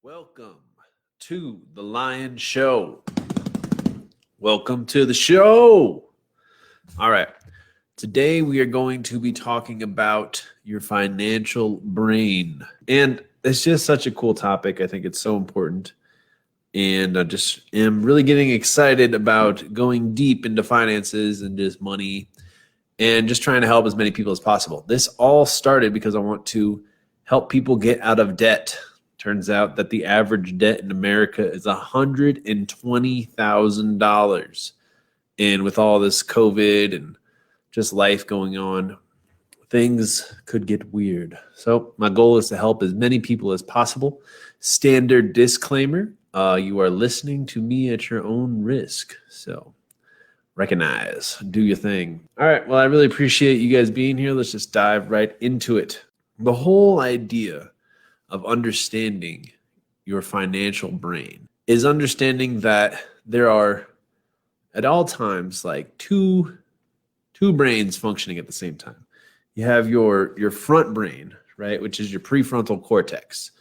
Welcome to the Lion Show. Welcome to the show. All right. Today we are going to be talking about your financial brain. And it's just such a cool topic. I think it's so important. And I just am really getting excited about going deep into finances and just money and just trying to help as many people as possible. This all started because I want to help people get out of debt. Turns out that the average debt in America is $120,000. And with all this COVID and just life going on, things could get weird. So my goal is to help as many people as possible. Standard disclaimer, you are listening to me at your own risk. So recognize, do your thing. All right, well, I really appreciate you guys being here. Let's just dive right into it. The whole idea of understanding your financial brain is understanding that there are at all times like two brains functioning at the same time. You have your front brain, right, which is your prefrontal cortex.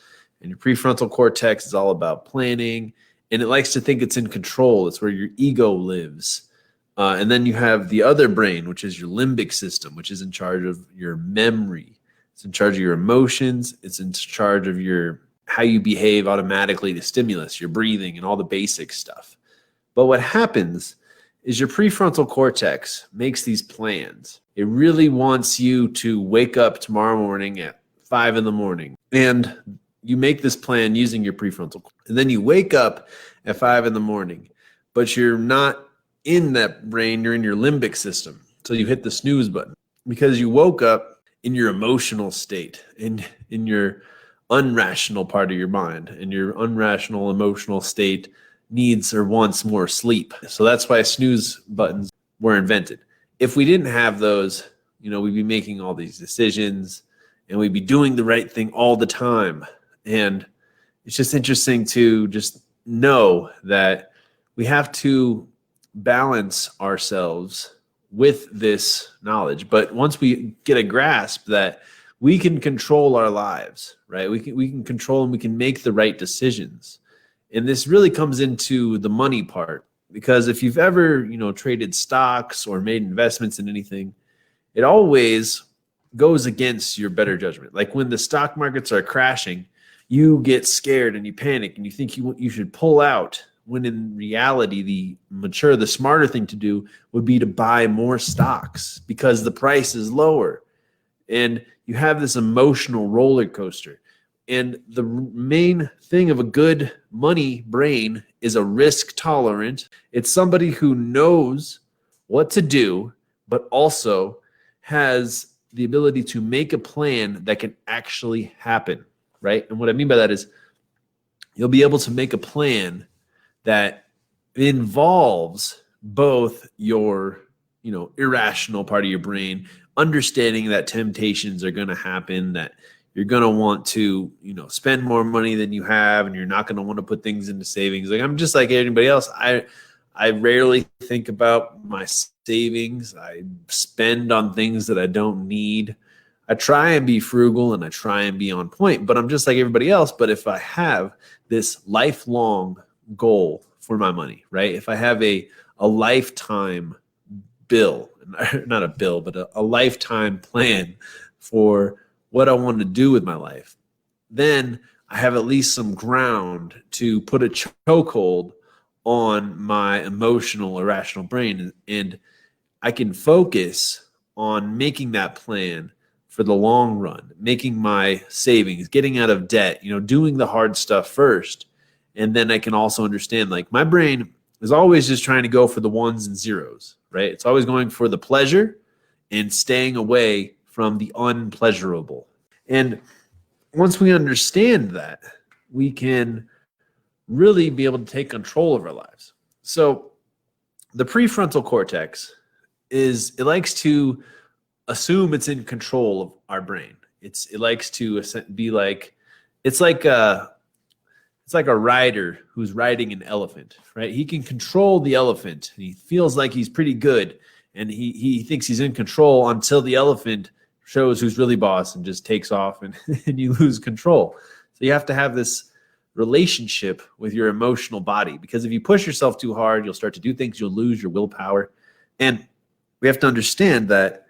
And your prefrontal cortex is all about planning, and it likes to think it's in control. It's where your ego lives. And then you have the other brain, which is your limbic system, which is in charge of your memory. It's in charge of your emotions. It's in charge of how you behave automatically to stimulus, your breathing, and all the basic stuff. But what happens is your prefrontal cortex makes these plans. It really wants you to wake up tomorrow morning at 5 a.m. And you make this plan using your prefrontal. And then you wake up at 5 a.m, but you're not in that brain. You're in your limbic system. So you hit the snooze button because you woke up in your emotional state, in your unrational part of your mind, and your unrational emotional state needs or wants more sleep. So that's why snooze buttons were invented. If we didn't have those, we'd be making all these decisions and we'd be doing the right thing all the time. And it's just interesting to just know that we have to balance ourselves with this knowledge. But once we get a grasp that we can control our lives, right? We can control and we can make the right decisions. And this really comes into the money part, because if you've ever, traded stocks or made investments in anything, it always goes against your better judgment. Like when the stock markets are crashing, you get scared and you panic and you think you should pull out, when in reality, the smarter thing to do would be to buy more stocks because the price is lower. And you have this emotional roller coaster. And the main thing of a good money brain is a risk tolerant. It's somebody who knows what to do, but also has the ability to make a plan that can actually happen, right? And what I mean by that is you'll be able to make a plan that involves both your, irrational part of your brain, understanding that temptations are going to happen, that you're going to want to, spend more money than you have, and you're not going to want to put things into savings. Like I'm just like anybody else. I rarely think about my savings. I spend on things that I don't need. I try and be frugal and I try and be on point, but I'm just like everybody else. But if I have this lifelong goal for my money, right? If I have a lifetime bill, not a bill, but a lifetime plan for what I want to do with my life, then I have at least some ground to put a chokehold on my emotional, irrational brain. And I can focus on making that plan for the long run, making my savings, getting out of debt, doing the hard stuff first. And then I can also understand, like, my brain is always just trying to go for the ones and zeros, right? It's always going for the pleasure and staying away from the unpleasurable. And once we understand that, we can really be able to take control of our lives. So the prefrontal cortex it likes to assume it's in control of our brain. It likes to be like, it's like a rider who's riding an elephant, right? He can control the elephant. He feels like he's pretty good, and he thinks he's in control until the elephant shows who's really boss and just takes off, and, and you lose control. So you have to have this relationship with your emotional body, because if you push yourself too hard, you'll start to do things, you'll lose your willpower. And we have to understand that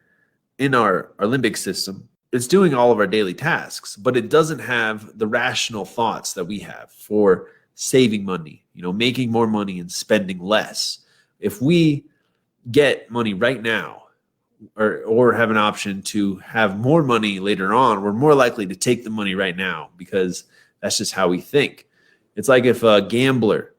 in our limbic system, it's doing all of our daily tasks, but it doesn't have the rational thoughts that we have for saving money, making more money and spending less. If we get money right now, or have an option to have more money later on, we're more likely to take the money right now, because that's just how we think. It's like if a gambler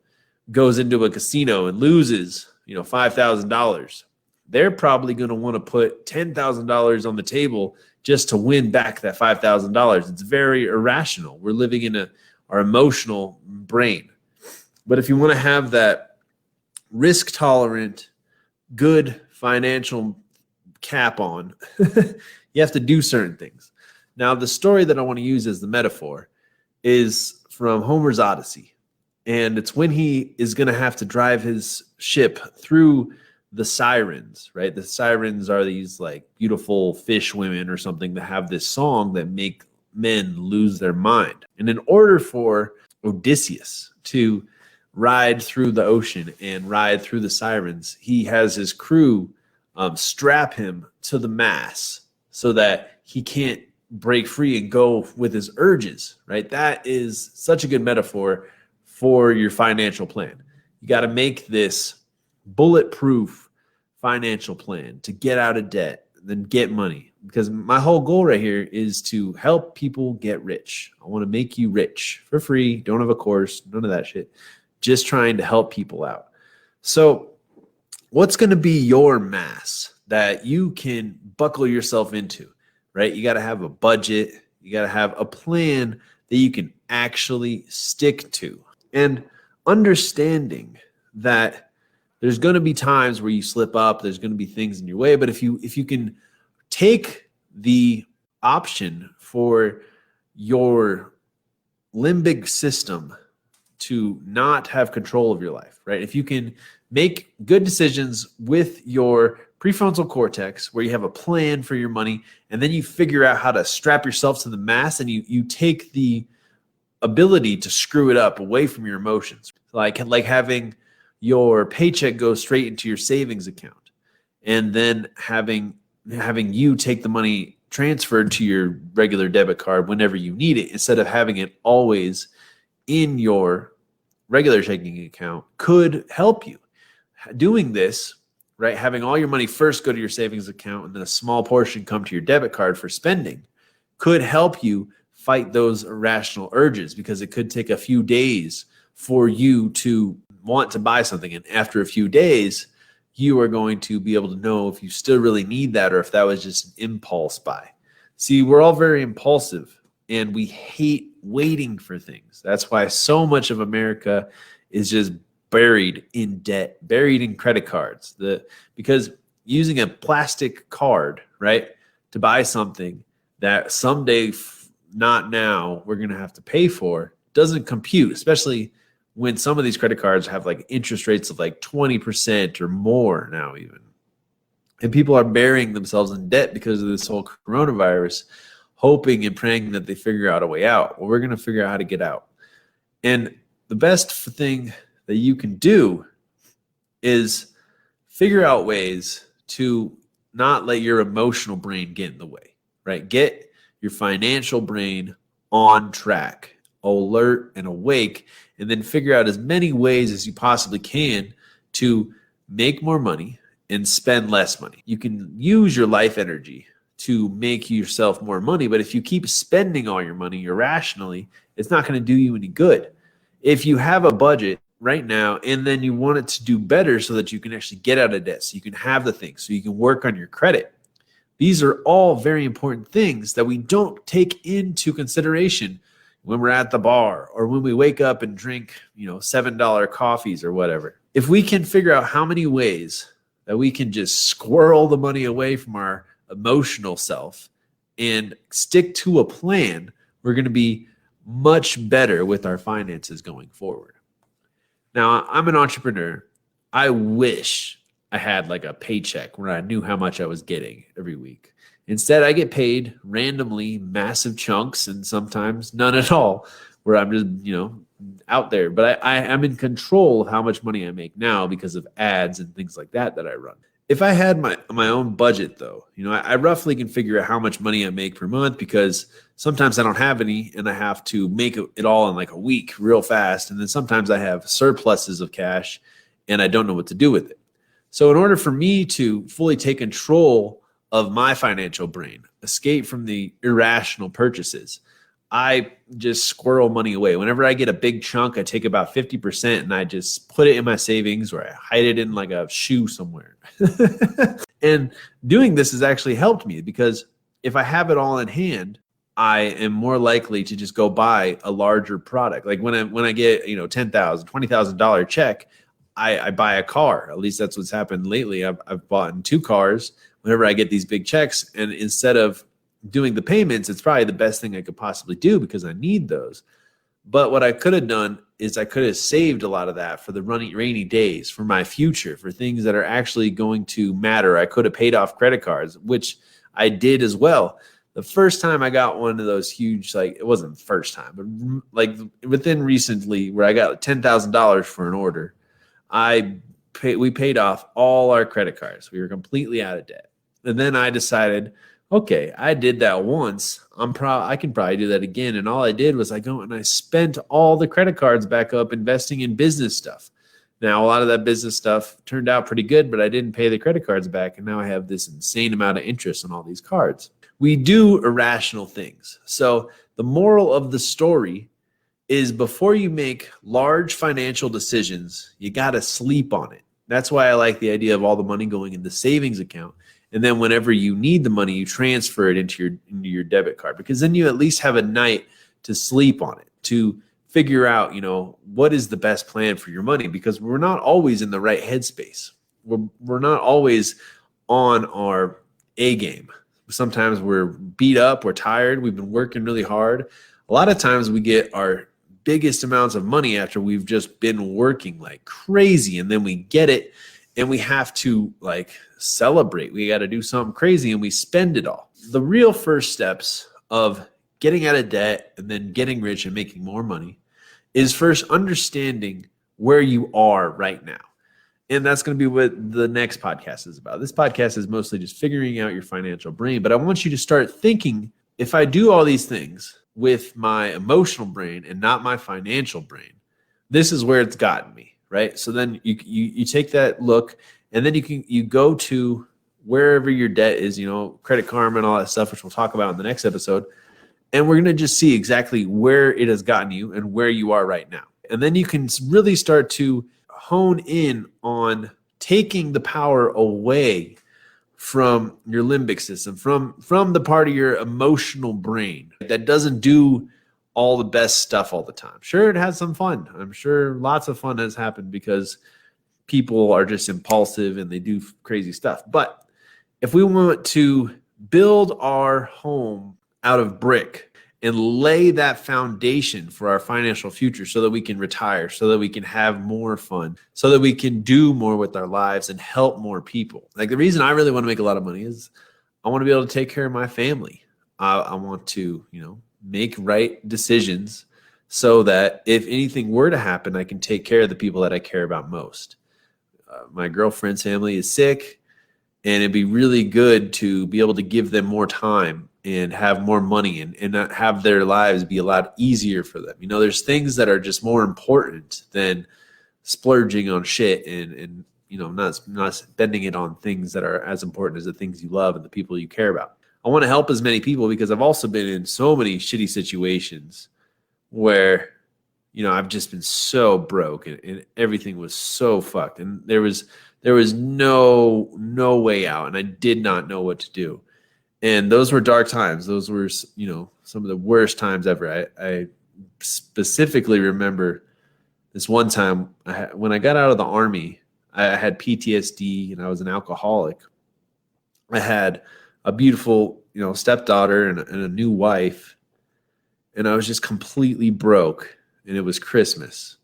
goes into a casino and loses, $5,000, they're probably going to want to put $10,000 on the table just to win back that $5,000. It's very irrational. We're living in our emotional brain. But if you want to have that risk tolerant, good financial cap on, you have to do certain things. Now, the story that I want to use as the metaphor is from Homer's Odyssey. And it's when he is going to have to drive his ship through the sirens, right? The sirens are these like beautiful fish women or something that have this song that make men lose their mind. And in order for Odysseus to ride through the ocean and ride through the sirens, he has his crew strap him to the mast so that he can't break free and go with his urges, right? That is such a good metaphor for your financial plan. You got to make this bulletproof financial plan to get out of debt, then get money. Because my whole goal right here is to help people get rich. I want to make you rich for free. Don't have a course, none of that shit. Just trying to help people out. So what's going to be your mass that you can buckle yourself into, right? You got to have a budget. You got to have a plan that you can actually stick to. And understanding that there's going to be times where you slip up, there's going to be things in your way, but if you can take the option for your limbic system to not have control of your life, right? If you can make good decisions with your prefrontal cortex, where you have a plan for your money, and then you figure out how to strap yourself to the mast, and you take the ability to screw it up away from your emotions, like having your paycheck go straight into your savings account, and then having you take the money transferred to your regular debit card whenever you need it, instead of having it always in your regular checking account, could help you. Doing this, right, having all your money first go to your savings account and then a small portion come to your debit card for spending, could help you fight those irrational urges, because it could take a few days for you to want to buy something. And after a few days, you are going to be able to know if you still really need that or if that was just an impulse buy. See, we're all very impulsive and we hate waiting for things. That's why so much of America is just buried in debt, buried in credit cards. Because using a plastic card, right, to buy something that someday, not now, we're going to have to pay for, doesn't compute, especially when some of these credit cards have like interest rates of like 20% or more now even. And people are burying themselves in debt because of this whole coronavirus, hoping and praying that they figure out a way out. Well, we're going to figure out how to get out. And the best thing that you can do is figure out ways to not let your emotional brain get in the way, right? Get your financial brain on track, alert and awake, and then figure out as many ways as you possibly can to make more money and spend less money. You can use your life energy to make yourself more money, but if you keep spending all your money irrationally, it's not going to do you any good. If you have a budget right now and then you want it to do better so that you can actually get out of debt, so you can have the things, so you can work on your credit, these are all very important things that we don't take into consideration when we're at the bar or when we wake up and drink, $7 coffees or whatever. If we can figure out how many ways that we can just squirrel the money away from our emotional self and stick to a plan, we're going to be much better with our finances going forward. Now, I'm an entrepreneur. I wish I had like a paycheck where I knew how much I was getting every week. Instead, I get paid randomly massive chunks and sometimes none at all, where I'm just, out there, but I am in control of how much money I make now because of ads and things like that I run. If I had my own budget, though, I roughly can figure out how much money I make per month, because sometimes I don't have any and I have to make it all in like a week real fast. And then sometimes I have surpluses of cash and I don't know what to do with it. So in order for me to fully take control of my financial brain, escape from the irrational purchases, I just squirrel money away. Whenever I get a big chunk, I take about 50% and I just put it in my savings, or I hide it in like a shoe somewhere. And doing this has actually helped me, because if I have it all in hand, I am more likely to just go buy a larger product. Like when I get, $10,000, $20,000 check, I buy a car. At least that's what's happened lately. I've bought 2 cars whenever I get these big checks. And instead of doing the payments, it's probably the best thing I could possibly do because I need those. But what I could have done is I could have saved a lot of that for the rainy days, for my future, for things that are actually going to matter. I could have paid off credit cards, which I did as well. The first time I got one of those huge, like, it wasn't the first time, but like within recently, where I got $10,000 for an order, we paid off all our credit cards. We were completely out of debt. And then I decided, okay, I did that once. I can probably do that again. And all I did was I go and I spent all the credit cards back up investing in business stuff. Now, a lot of that business stuff turned out pretty good, but I didn't pay the credit cards back. And now I have this insane amount of interest on all these cards. We do irrational things. So the moral of the story is, before you make large financial decisions, you got to sleep on it. That's why I like the idea of all the money going in the savings account. And then whenever you need the money, you transfer it into your debit card, because then you at least have a night to sleep on it, to figure out, what is the best plan for your money, because we're not always in the right headspace. We're not always on our A game. Sometimes we're beat up, we're tired, we've been working really hard. A lot of times we get our biggest amounts of money after we've just been working like crazy, and then we get it and we have to like celebrate. We got to do something crazy and we spend it all. The real first steps of getting out of debt and then getting rich and making more money is first understanding where you are right now. And that's going to be what the next podcast is about. This podcast is mostly just figuring out your financial brain. But I want you to start thinking, if I do all these things with my emotional brain and not my financial brain, this is where it's gotten me, right? So then you take that look, and then you go to wherever your debt is, Credit Karma and all that stuff, which we'll talk about in the next episode. And we're going to just see exactly where it has gotten you and where you are right now. And then you can really start to hone in on taking the power away from your limbic system, from the part of your emotional brain that doesn't do all the best stuff all the time. Sure, it has some fun. I'm sure lots of fun has happened because people are just impulsive and they do crazy stuff. But if we want to build our home out of brick and lay that foundation for our financial future so that we can retire, so that we can have more fun, so that we can do more with our lives and help more people. Like, the reason I really want to make a lot of money is I want to be able to take care of my family. I want to, make right decisions so that if anything were to happen, I can take care of the people that I care about most. My girlfriend's family is sick, and it'd be really good to be able to give them more time and have more money and not have their lives be a lot easier for them. There's things that are just more important than splurging on shit and not spending it on things that are as important as the things you love and the people you care about. I want to help as many people because I've also been in so many shitty situations where, I've just been so broke and everything was so fucked. And there was no way out, and I did not know what to do. And those were dark times. Those were, some of the worst times ever. I specifically remember this one time when I got out of the Army, I had PTSD and I was an alcoholic. I had a beautiful, stepdaughter and a new wife, and I was just completely broke. And it was Christmas.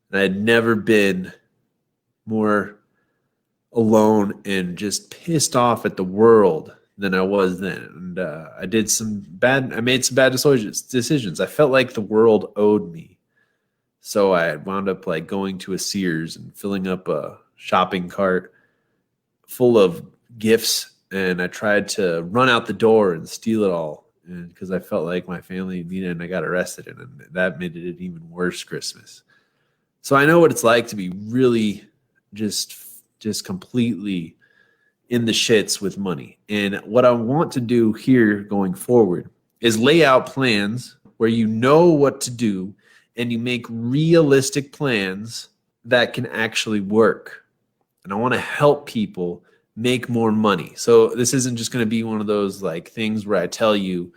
And I had never been more alone and just pissed off at the world than I was then. And I made some bad decisions. I felt like the world owed me So I wound up like going to a Sears and filling up a shopping cart full of gifts, and I tried to run out the door and steal it all, and because I felt like my family needed it, and I got arrested, and that made it an even worse Christmas. So I know what it's like to be really just completely in the shits with money. And what I want to do here going forward is lay out plans where you know what to do and you make realistic plans that can actually work. And I want to help people make more money. So this isn't just going to be one of those like things where I tell you,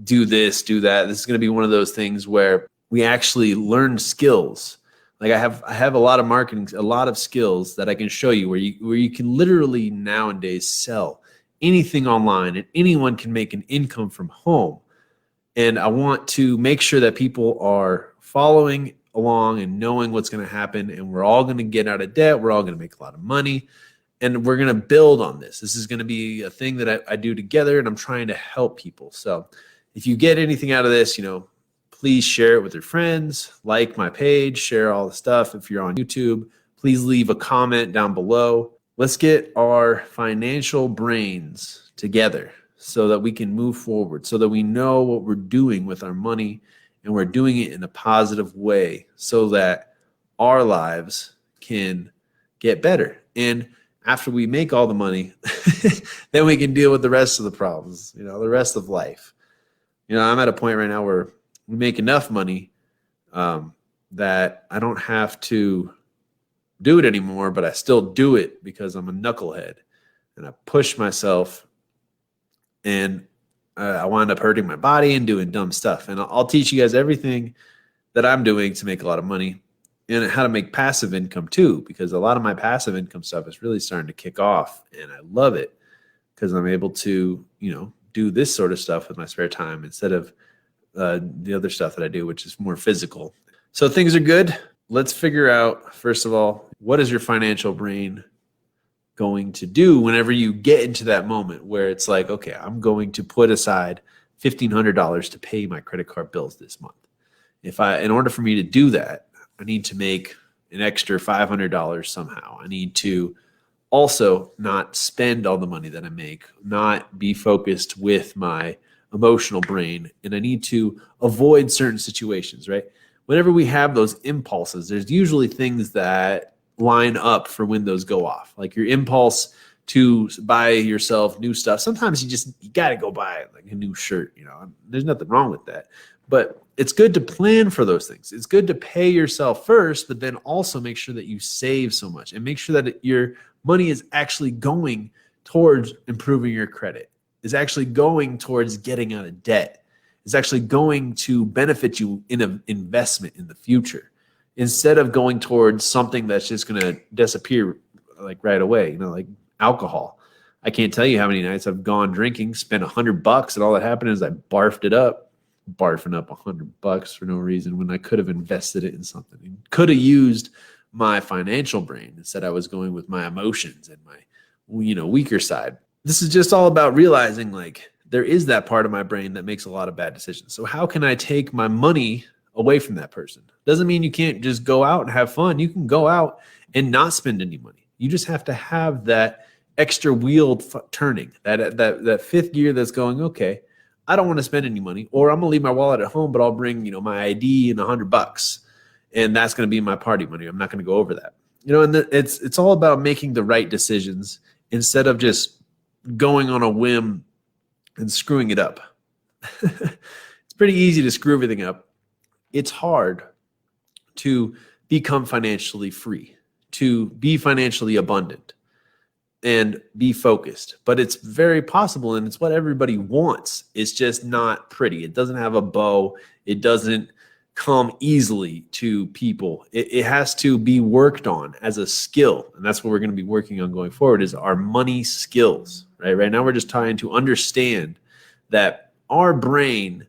do this, do that. This is going to be one of those things where we actually learn skills. Like I have a lot of marketing, a lot of skills that I can show you where you can literally nowadays sell anything online and anyone can make an income from home. And I want to make sure that people are following along and knowing what's going to happen, and we're all going to get out of debt. We're all going to make a lot of money, and we're going to build on this. This is going to be a thing that I do together, and I'm trying to help people. So if you get anything out of this, please share it with your friends, like my page, share all the stuff. If you're on YouTube, please leave a comment down below. Let's get our financial brains together so that we can move forward, so that we know what we're doing with our money and we're doing it in a positive way so that our lives can get better. And after we make all the money, then we can deal with the rest of the problems, the rest of life. I'm at a point right now where we make enough money that I don't have to do it anymore, but I still do it because I'm a knucklehead and I push myself, and I wind up hurting my body and doing dumb stuff. And I'll teach you guys everything that I'm doing to make a lot of money and how to make passive income too, because a lot of my passive income stuff is really starting to kick off, and I love it because I'm able to, do this sort of stuff with my spare time instead of the other stuff that I do, which is more physical. So things are good. Let's figure out, first of all, what is your financial brain going to do whenever you get into that moment where it's like, okay, I'm going to put aside $1,500 to pay my credit card bills this month. In order for me to do that, I need to make an extra $500 somehow. I need to also not spend all the money that I make, not be focused with my emotional brain, and I need to avoid certain situations, right? Whenever we have those impulses, there's usually things that line up for when those go off. Like your impulse to buy yourself new stuff. Sometimes you got to go buy like a new shirt, there's nothing wrong with that. But it's good to plan for those things. It's good to pay yourself first, but then also make sure that you save so much and make sure that your money is actually going towards improving your credit, is actually going towards getting out of debt, is actually going to benefit you in an investment in the future, instead of going towards something that's just going to disappear like right away, like alcohol. I can't tell you how many nights I've gone drinking, spent $100, and all that happened is I barfed it up. Barfing up $100 for no reason when I could have invested it in something. Could have used my financial brain. Instead, I was going with my emotions and my, weaker side. This is just all about realizing like there is that part of my brain that makes a lot of bad decisions. So how can I take my money away from that person? Doesn't mean you can't just go out and have fun. You can go out and not spend any money. You just have to have that extra wheel turning, that fifth gear that's going, okay, I don't want to spend any money, or I'm going to leave my wallet at home, but I'll bring, my ID and $100, and that's going to be my party money. I'm not going to go over that. And it's all about making the right decisions instead of just going on a whim and screwing it up. It's pretty easy to screw everything up. It's hard to become financially free, to be financially abundant, and be focused. But it's very possible, and it's what everybody wants. It's just not pretty. It doesn't have a bow. It doesn't come easily to people. It has to be worked on as a skill, and that's what we're going to be working on going forward, is our money skills. Right now we're just trying to understand that our brain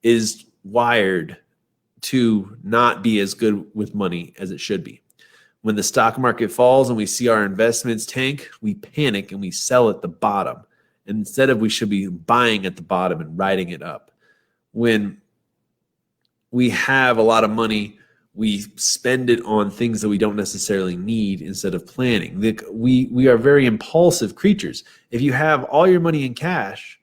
is wired to not be as good with money as it should be. When the stock market falls and we see our investments tank, we panic and we sell at the bottom. And instead of, we should be buying at the bottom and riding it up. When we have a lot of money, we spend it on things that we don't necessarily need instead of planning. We are very impulsive creatures. If you have all your money in cash,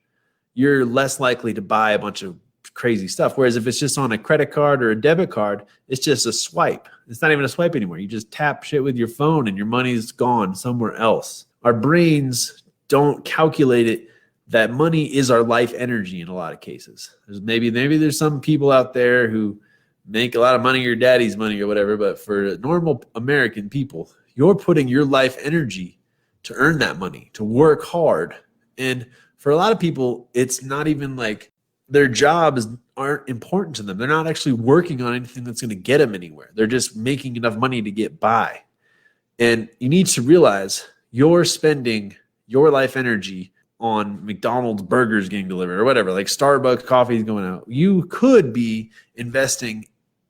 you're less likely to buy a bunch of crazy stuff. Whereas if it's just on a credit card or a debit card, it's just a swipe. It's not even a swipe anymore. You just tap shit with your phone and your money's gone somewhere else. Our brains don't calculate it that money is our life energy in a lot of cases. Maybe there's some people out there who make a lot of money, your daddy's money or whatever, but for normal American people, you're putting your life energy to earn that money, to work hard. And for a lot of people, it's not even like their jobs aren't important to them. They're not actually working on anything that's going to get them anywhere. They're just making enough money to get by. And you need to realize you're spending your life energy on McDonald's burgers getting delivered or whatever, like Starbucks coffee is going out. You could be investing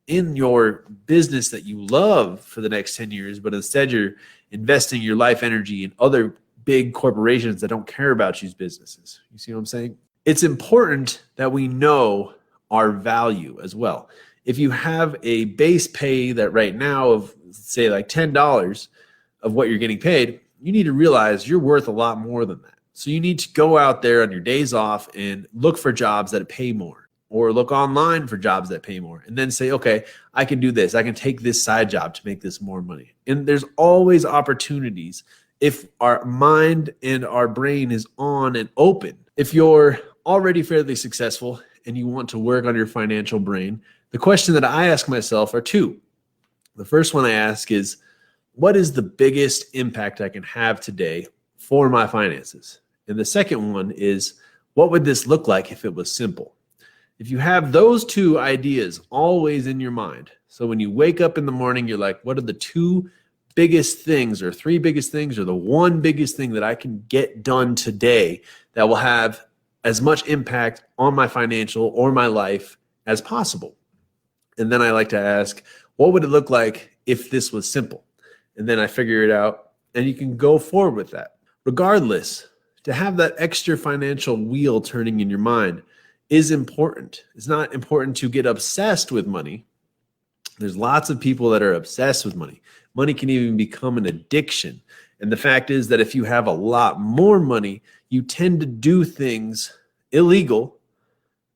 in your business that you love for the next 10 years, but instead you're investing your life energy in other big corporations that don't care about you's businesses. You see what I'm saying? It's important that we know our value as well. If you have a base pay that right now of say like $10 of what you're getting paid, you need to realize you're worth a lot more than that. So you need to go out there on your days off and look for jobs that pay more, or look online for jobs that pay more, and then say, okay, I can do this. I can take this side job to make this more money. And there's always opportunities if our mind and our brain is on and open. If you're already fairly successful and you want to work on your financial brain, the question that I ask myself are two. The first one I ask is, what is the biggest impact I can have today for my finances? And the second one is, what would this look like if it was simple? If you have those two ideas always in your mind, so when you wake up in the morning, you're like, what are the two biggest things or three biggest things or the one biggest thing that I can get done today that will have as much impact on my financial or my life as possible? And then I like to ask, what would it look like if this was simple? And then I figure it out, and you can go forward with that. Regardless, to have that extra financial wheel turning in your mind is important. It's not important to get obsessed with money. There's lots of people that are obsessed with money. Money can even become an addiction. And the fact is that if you have a lot more money, you tend to do things illegal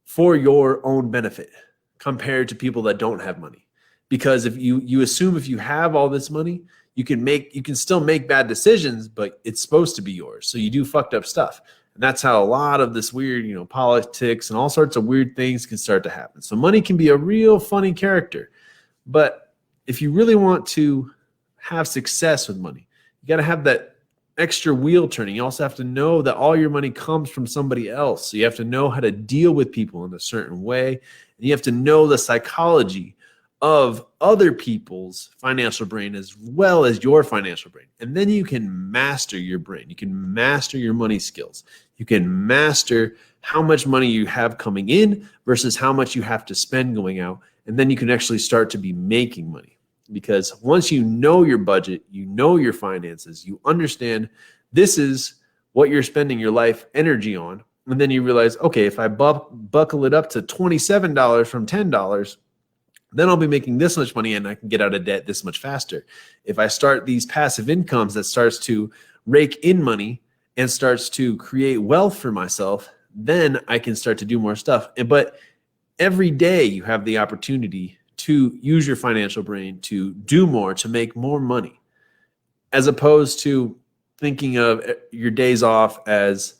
for your own benefit compared to people that don't have money. Because if you assume if you have all this money, you can still make bad decisions, but it's supposed to be yours. So you do fucked up stuff. And that's how a lot of this weird, politics and all sorts of weird things can start to happen. So money can be a real funny character. But if you really want to have success with money, you got to have that extra wheel turning. You also have to know that all your money comes from somebody else. So you have to know how to deal with people in a certain way. And you have to know the psychology of other people's financial brain as well as your financial brain. And then you can master your brain. You can master your money skills. You can master how much money you have coming in versus how much you have to spend going out. And then you can actually start to be making money. Because once you know your budget, you know your finances, you understand this is what you're spending your life energy on. And then you realize, okay, if I buckle it up to $27 from $10, then I'll be making this much money and I can get out of debt this much faster. If I start these passive incomes that starts to rake in money and starts to create wealth for myself, then I can start to do more stuff. But every day you have the opportunity to use your financial brain to do more, to make more money, as opposed to thinking of your days off as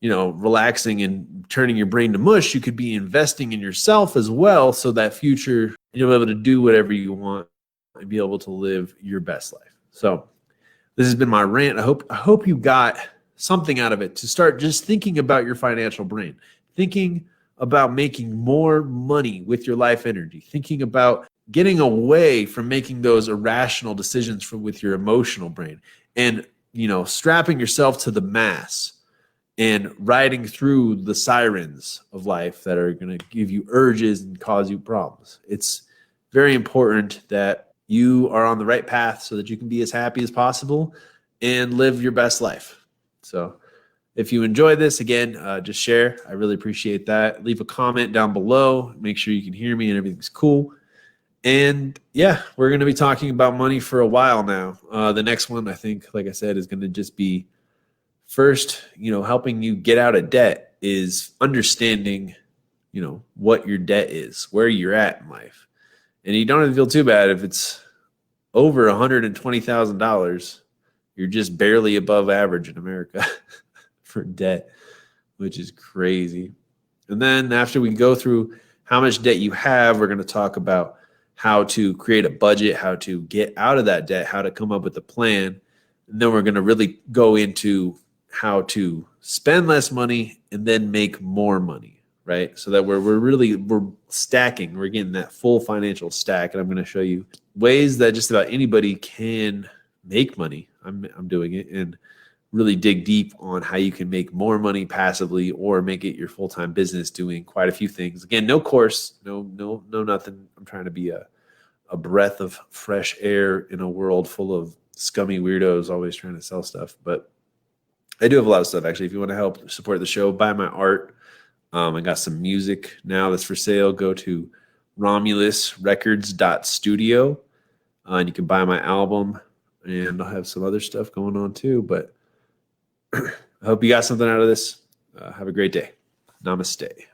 relaxing and turning your brain to mush. You could be investing in yourself as well, so that future you'll be able to do whatever you want and be able to live your best life. So this has been my rant. I hope you got something out of it to start just thinking about your financial brain, thinking about making more money with your life energy, thinking about getting away from making those irrational decisions with your emotional brain, and strapping yourself to the mass and riding through the sirens of life that are going to give you urges and cause you problems. It's very important that you are on the right path so that you can be as happy as possible and live your best life. So if you enjoy this, again, just share. I really appreciate that. Leave a comment down below. Make sure you can hear me and everything's cool. And yeah, we're going to be talking about money for a while now. The next one, I think, like I said, is going to just be first, helping you get out of debt is understanding, what your debt is, where you're at in life. And you don't have to feel too bad if it's over $120,000. You're just barely above average in America for debt, which is crazy. And then after we go through how much debt you have, we're going to talk about how to create a budget, how to get out of that debt, how to come up with a plan. And then we're going to really go into how to spend less money and then make more money, right? So that we're stacking, we're getting that full financial stack. And I'm going to show you ways that just about anybody can make money. I'm doing it, and really dig deep on how you can make more money passively or make it your full-time business doing quite a few things. Again, no course, no nothing. I'm trying to be a breath of fresh air in a world full of scummy weirdos always trying to sell stuff. But I do have a lot of stuff, actually. If you want to help support the show, buy my art. I got some music now that's for sale. Go to romulusrecords.studio, and you can buy my album. And I'll have some other stuff going on too. But I hope you got something out of this. Have a great day. Namaste.